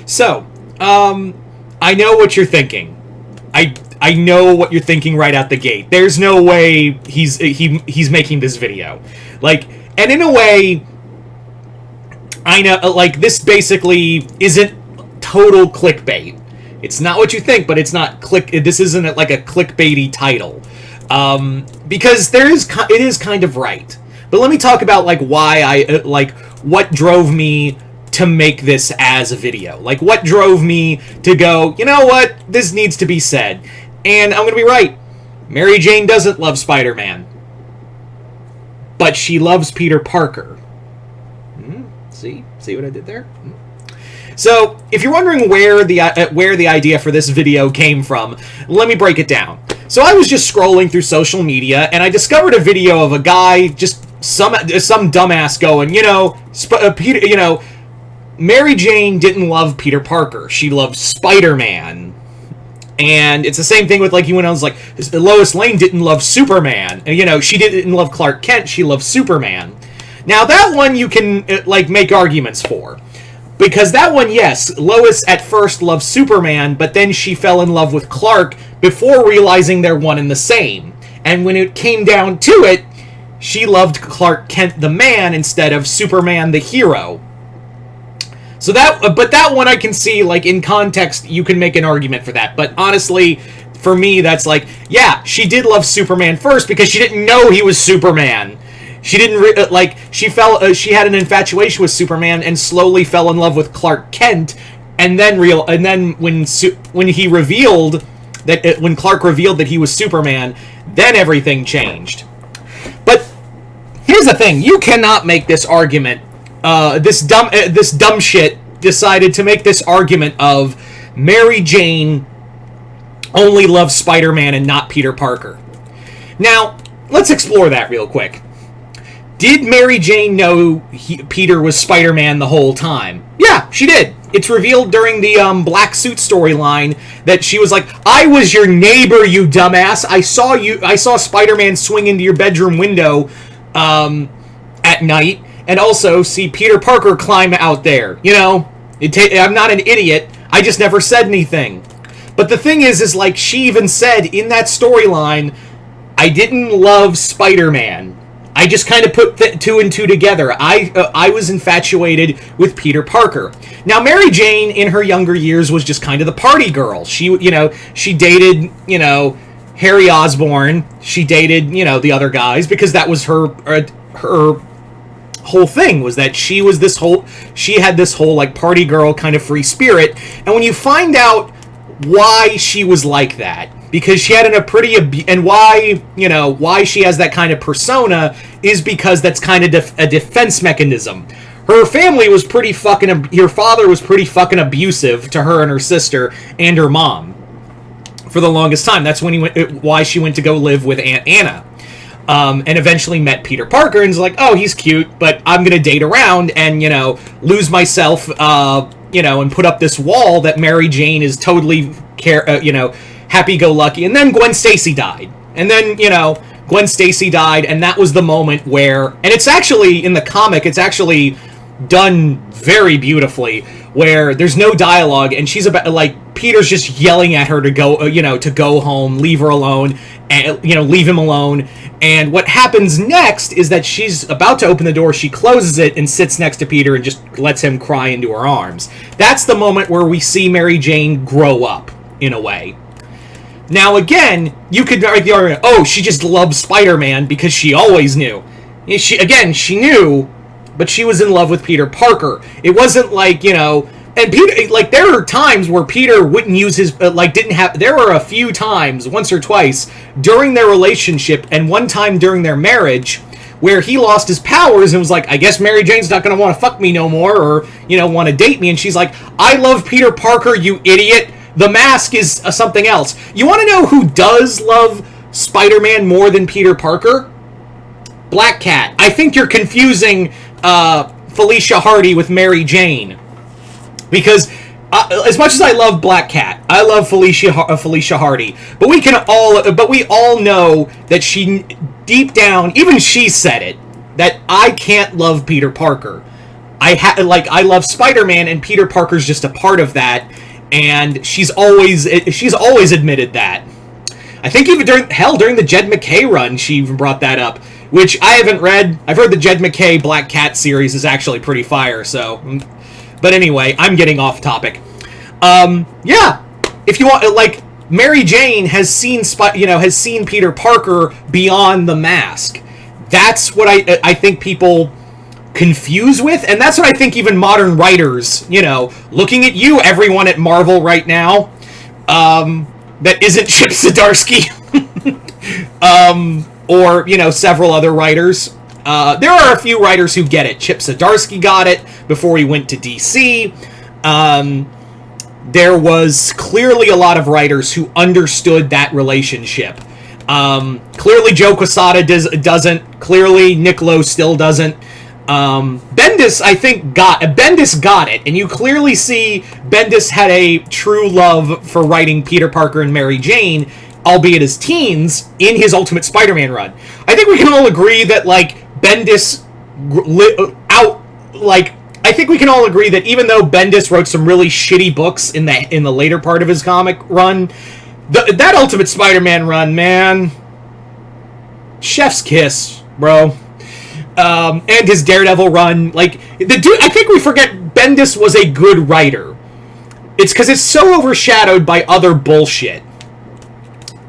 So, I know what you're thinking. I know what you're thinking right out the gate. There's no way he's making this video. Like, and in a way, I know, like, this basically isn't total clickbait. It's not what you think, but it's not this isn't like a clickbaity title. Because it is kind of right. But let me talk about, like, why what drove me to make this as a video. Like, what drove me to go, you know what, this needs to be said. And I'm going to be right. Mary Jane doesn't love Spider-Man. But she loves Peter Parker. See what I did there? So, if you're wondering where the idea for this video came from, let me break it down. So I was just scrolling through social media, and I discovered a video of a guy, just some dumbass going, Peter, Mary Jane didn't love Peter Parker. She loved Spider-Man. And it's the same thing with, like, when I was like, Lois Lane didn't love Superman. And, she didn't love Clark Kent. She loved Superman. Now, that one you can, make arguments for. Because that one, yes, Lois at first loved Superman, but then she fell in love with Clark before realizing they're one and the same. And when it came down to it, she loved Clark Kent the man instead of Superman the hero. So but that one I can see, like, in context, you can make an argument for that. But honestly, for me, that's like, yeah, she did love Superman first because she didn't know he was Superman. She didn't, she had an infatuation with Superman and slowly fell in love with Clark Kent. And then when Clark revealed that he was Superman, then everything changed. But here's the thing, you cannot make this argument. This dumb shit decided to make this argument of Mary Jane only loves Spider-Man and not Peter Parker. Now, let's explore that real quick. Did Mary Jane know Peter was Spider-Man the whole time? Yeah, she did. It's revealed during the black suit storyline that she was like, I was your neighbor, you dumbass. I saw Spider-Man swing into your bedroom window at night. And also see Peter Parker climb out there. I'm not an idiot. I just never said anything. But the thing is like, she even said in that storyline, I didn't love Spider-Man. I just kind of put two and two together. I was infatuated with Peter Parker. Now, Mary Jane, in her younger years, was just kind of the party girl. She dated, Harry Osborn. She dated, the other guys because that was her whole thing, was that she had this whole like party girl kind of free spirit. And when you find out why she was like that, because she had why she has that kind of persona is because that's kind of a defense mechanism. Her family was pretty fucking, her father was pretty fucking abusive to her and her sister and her mom for the longest time. That's why she went to go live with Aunt Anna. And eventually met Peter Parker and was like, oh, he's cute, but I'm going to date around and, lose myself, and put up this wall that Mary Jane is totally, happy-go-lucky. And then Gwen Stacy died. And then, Gwen Stacy died, and that was the moment where, and it's actually, in the comic, it's actually done very beautifully, where there's no dialogue, and she's about, like, Peter's just yelling at her to go, to go home, leave her alone, and, leave him alone. And what happens next is that she's about to open the door, she closes it and sits next to Peter and just lets him cry into her arms. That's the moment where we see Mary Jane grow up, in a way. Now, again, you could make the argument, oh, she just loved Spider-Man because she always knew. She knew, but she was in love with Peter Parker. It wasn't like, and Peter, like, there are times where Peter wouldn't use his, there were a few times, once or twice, during their relationship, and one time during their marriage, where he lost his powers and was like, I guess Mary Jane's not going to want to fuck me no more, or, want to date me, and she's like, I love Peter Parker, you idiot, the mask is something else. You want to know who does love Spider-Man more than Peter Parker? Black Cat. I think you're confusing, Felicia Hardy with Mary Jane. Because as much as I love Black Cat, I love Felicia Hardy, but we all know that she, deep down, even she said it, that I can't love Peter Parker. I love Spider-Man, and Peter Parker's just a part of that, and she's always admitted that. I think even during the Jed MacKay run, she even brought that up, which I haven't read. I've heard the Jed MacKay Black Cat series is actually pretty fire, so... But anyway, I'm getting off topic. Yeah, if you want, like, Mary Jane has seen Peter Parker beyond the mask. That's what I think people confuse with, and that's what I think even modern writers, looking at you, everyone at Marvel right now, that isn't Chip Zdarsky, or, several other writers. There are a few writers who get it. Chip Zdarsky got it before he went to DC. There was clearly a lot of writers who understood that relationship. Clearly Joe Quesada doesn't. Clearly Nick Lowe still doesn't. Bendis, I think, Bendis got it, and you clearly see Bendis had a true love for writing Peter Parker and Mary Jane, albeit as teens, in his Ultimate Spider-Man run. I think we can all agree that, Bendis I think we can all agree that even though Bendis wrote some really shitty books in the later part of his comic run, that Ultimate Spider-Man run, man, chef's kiss, bro. And his Daredevil run, the dude, I think we forget Bendis was a good writer. It's because it's so overshadowed by other bullshit.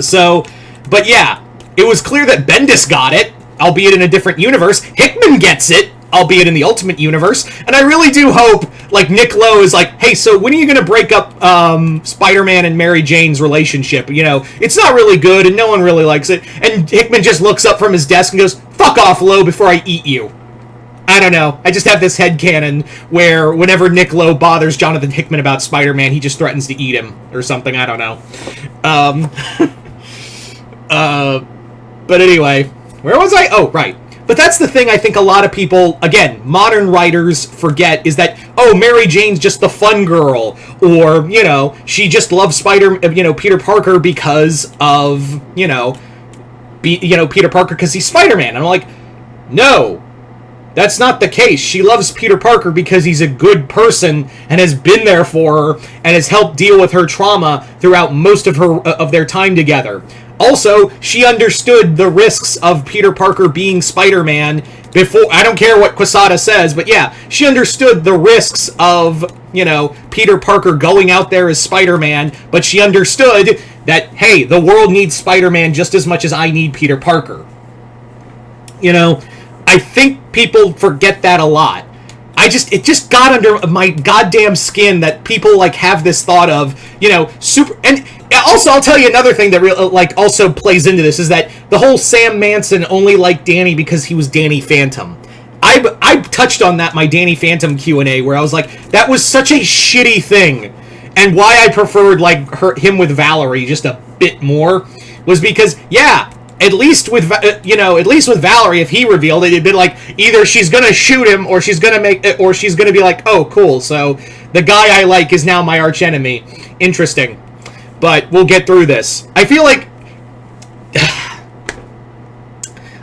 So, but yeah, it was clear that Bendis got it, albeit in a different universe. Hickman gets it, albeit in the Ultimate Universe. And I really do hope, Nick Lowe is hey, so when are you going to break up Spider-Man and Mary Jane's relationship? It's not really good, and no one really likes it. And Hickman just looks up from his desk and goes, fuck off, Lowe, before I eat you. I don't know. I just have this headcanon where whenever Nick Lowe bothers Jonathan Hickman about Spider-Man, he just threatens to eat him or something. I don't know. But anyway, where was I? Oh, right. But that's the thing I think a lot of people, again, modern writers forget, is that, Mary Jane's just the fun girl, or, she just loves Peter Parker because of, Peter Parker because he's Spider-Man. And I'm like, no, that's not the case. She loves Peter Parker because he's a good person and has been there for her and has helped deal with her trauma throughout most of their time together. Also, she understood the risks of Peter Parker being Spider-Man before. I don't care what Quesada says, but yeah, she understood the risks of, Peter Parker going out there as Spider-Man, but she understood that, hey, the world needs Spider-Man just as much as I need Peter Parker. I think people forget that a lot. It just got under my goddamn skin that people, have this thought of, super... And also, I'll tell you another thing that, also plays into this, is that the whole Sam Manson only liked Danny because he was Danny Phantom. I touched on that, my Danny Phantom Q&A, where I was like, that was such a shitty thing. And why I preferred, him with Valerie just a bit more was because, yeah... At least with Valerie, if he revealed it, it'd be either she's gonna shoot him or she's gonna be like, oh, cool, so the guy I like is now my archenemy. Interesting. But we'll get through this. I feel like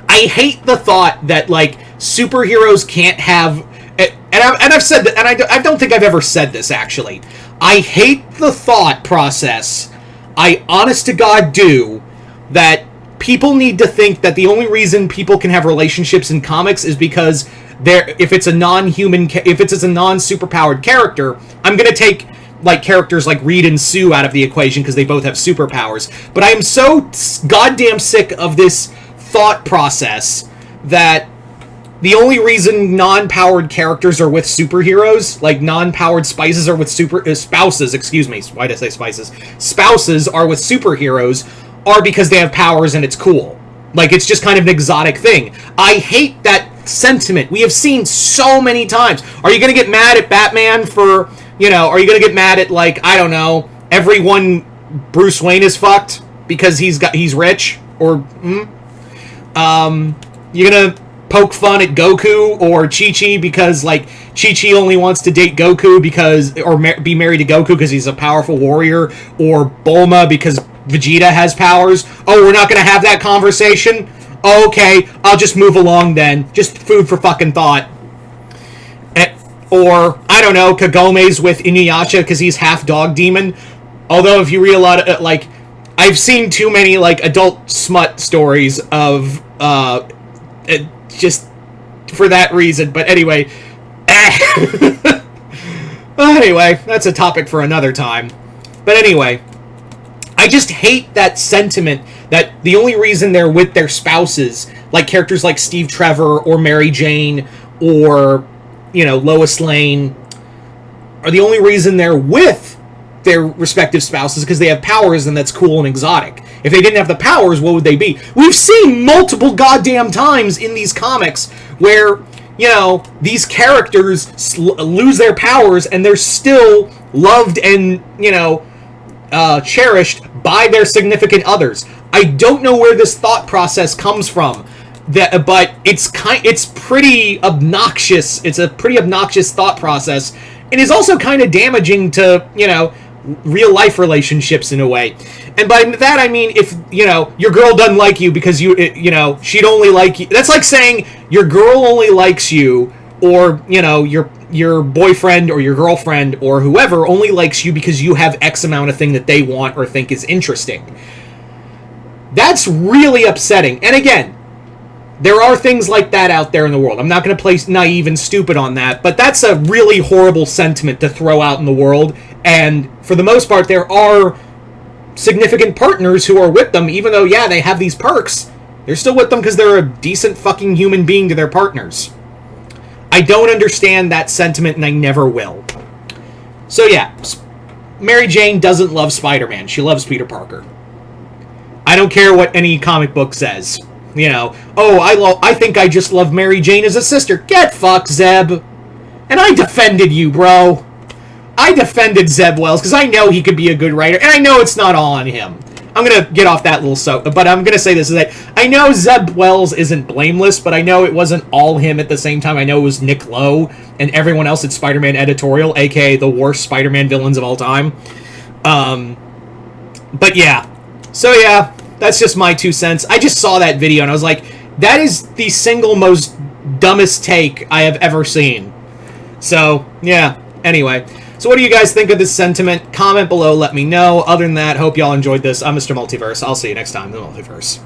I hate the thought that superheroes can't have, and I've said that, and I don't think I've ever said this actually. I hate the thought process. I honest to God do that. People need to think that the only reason people can have relationships in comics is because if it's a non-superpowered character, I'm going to take characters like Reed and Sue out of the equation because they both have superpowers. But I am so goddamn sick of this thought process that the only reason non-powered characters are with superheroes, non-powered spouses are with spouses, excuse me, why did I say spices? Spouses are with superheroes are because they have powers and it's cool. It's just kind of an exotic thing. I hate that sentiment. We have seen so many times. Are you going to get mad at Batman for, are you going to get mad at, I don't know, everyone Bruce Wayne is fucked because he's rich? Or, you're going to poke fun at Goku or Chi-Chi because, Chi-Chi only wants to date Goku or be married to Goku because he's a powerful warrior, or Bulma because Vegeta has powers. Oh, we're not going to have that conversation? Oh, okay, I'll just move along then. Just food for fucking thought. Or, I don't know, Kagome's with Inuyasha because he's half dog demon. Although, if you read a lot of, like, I've seen too many, like, adult smut stories of, just for that reason. But anyway. Anyway, that's a topic for another time. But anyway, I just hate that sentiment that the only reason they're with their spouses, like characters like Steve Trevor or Mary Jane or, you know, Lois Lane, are the only reason they're with their respective spouses because they have powers and that's cool and exotic. If they didn't have the powers, what would they be? We've seen multiple goddamn times in these comics where, you know, these characters lose their powers and they're still loved and, you know, cherished by their significant others. I don't know where this thought process comes from, but it's pretty obnoxious. It's a pretty obnoxious thought process, and is also kind of damaging to, you know, real life relationships in a way. And by that I mean, if, you know, your girl doesn't like you because you know, she'd only like you. That's like saying your girl only likes you, or, you know, your boyfriend or your girlfriend or whoever only likes you because you have X amount of thing that they want or think is interesting. That's really upsetting. And again, there are things like that out there in the world. I'm not going to play naive and stupid on that, but that's a really horrible sentiment to throw out in the world. And for the most part, there are significant partners who are with them, even though, yeah, they have these perks. They're still with them because they're a decent fucking human being to their partners. I don't understand that sentiment, and I never will. So yeah, Mary Jane doesn't love Spider-Man. She loves Peter Parker. I don't care what any comic book says. You know, oh, I think I just love Mary Jane as a sister. Get fucked, Zeb. And I defended you, bro. I defended Zeb Wells because I know he could be a good writer, and I know it's not all on him. I'm going to get off that little but I'm going to say this, is that I know Zeb Wells isn't blameless, but I know it wasn't all him at the same time. I know it was Nick Lowe and everyone else at Spider-Man Editorial, aka the worst Spider-Man villains of all time. But yeah. So yeah, that's just my 2 cents. I just saw that video and I was like, that is the single most dumbest take I have ever seen. So, yeah. Anyway. So what do you guys think of this sentiment? Comment below, let me know. Other than that, hope y'all enjoyed this. I'm Mr. Multiverse. I'll see you next time in the Multiverse.